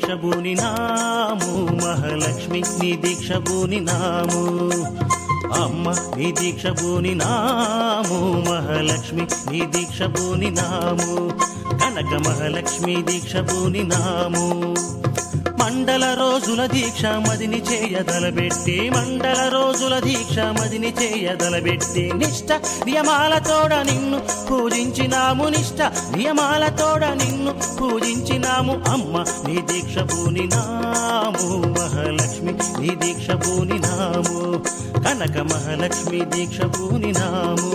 దీక్ష బూనినాము మహాలక్ష్మి నీ దీక్ష బూనినాము అమ్మ నీ దీక్ష బూనినాము మహాలక్ష్మి నీ దీక్ష బూనినాము కనక మహాలక్ష్మి దీక్ష బూనినాము మండల రోజుల దీక్ష మదిని చేయదలబెట్టి మండల రోజుల దీక్ష మదిని చేయదలబెట్టి నిష్ట నియమాలతోడ నిన్ను పూజించినాము నిష్ట నియమాలతోడ నిన్ను పూజించినాము అమ్మ నీ దీక్ష పూనినాము మహాలక్ష్మి నీ దీక్ష పూనినాము కనక మహాలక్ష్మి దీక్ష పూనినాము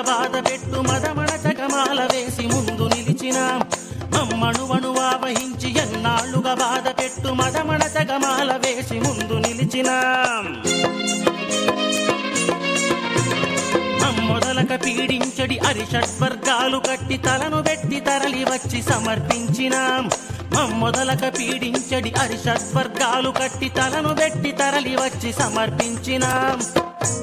బాధ పెట్టు మదమణ జగమాల వేసి ముందు నిలిచినాం మమ్మణువణువా వహించి ఎన్నాళ్ళుగా బాధ పెట్టు మదమణ జగమాల వేసి ముందు నిలిచినాం మొదలక పీడించడి అరిషడ్వర్గాలు కట్టి తలను పెట్టి తరలి వచ్చి సమర్పించినాం మొదలక పీడించడి అరిషడ్వర్గాలు కట్టి తలను పెట్టి తరలి వచ్చి సమర్పించినాం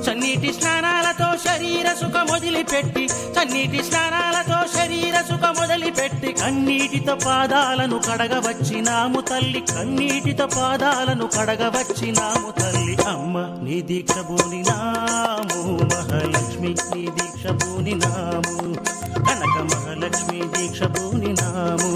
చన్నీటి స్నానాలతో శరీర సుఖ మొదలుపెట్టి చన్నీటి స్నానాలతో శరీర సుఖ మొదలుపెట్టి కన్నీటితో పాదాలను కడగవచ్చినాము తల్లి కన్నీటితో పాదాలను కడగవచ్చినాము తల్లి అమ్మ నీ దీక్ష బూనినాము మహాలక్ష్మి నీ దీక్ష బూనినాము కనక మహాలక్ష్మి దీక్ష బూనినాము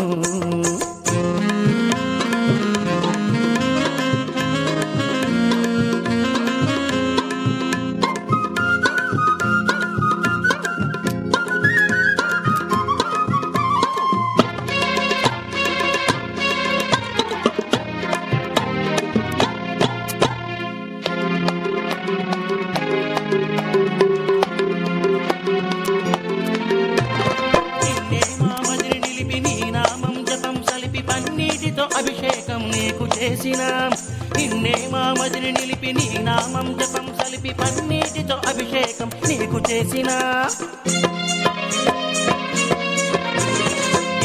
అభిషేకం నీకు చేసినాం నిన్నే మా మదిని నిలిపి నీ నామం జపం సలిపి పన్నీటితో అభిషేకం నీకు చేసినా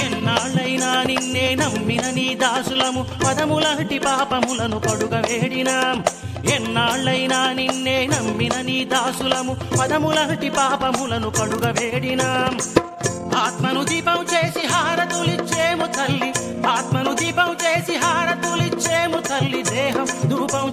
ఎన్నాళ్ళైనా నిన్నే నమ్మిన నీ దాసులము పదములాంటి పాపములను కడుగ వేడినాం ఎన్నాళ్ళైనా నిన్నే నమ్మిన నీ దాసులము పదములాంటి పాపములను కడుగ వేడినాం ఆత్మను దీపం చేసి హారతులిచ్చేము తల్లి ఆత్మను దీపం చేసి హారతులిచ్చేము తల్లి దేహం ధూపం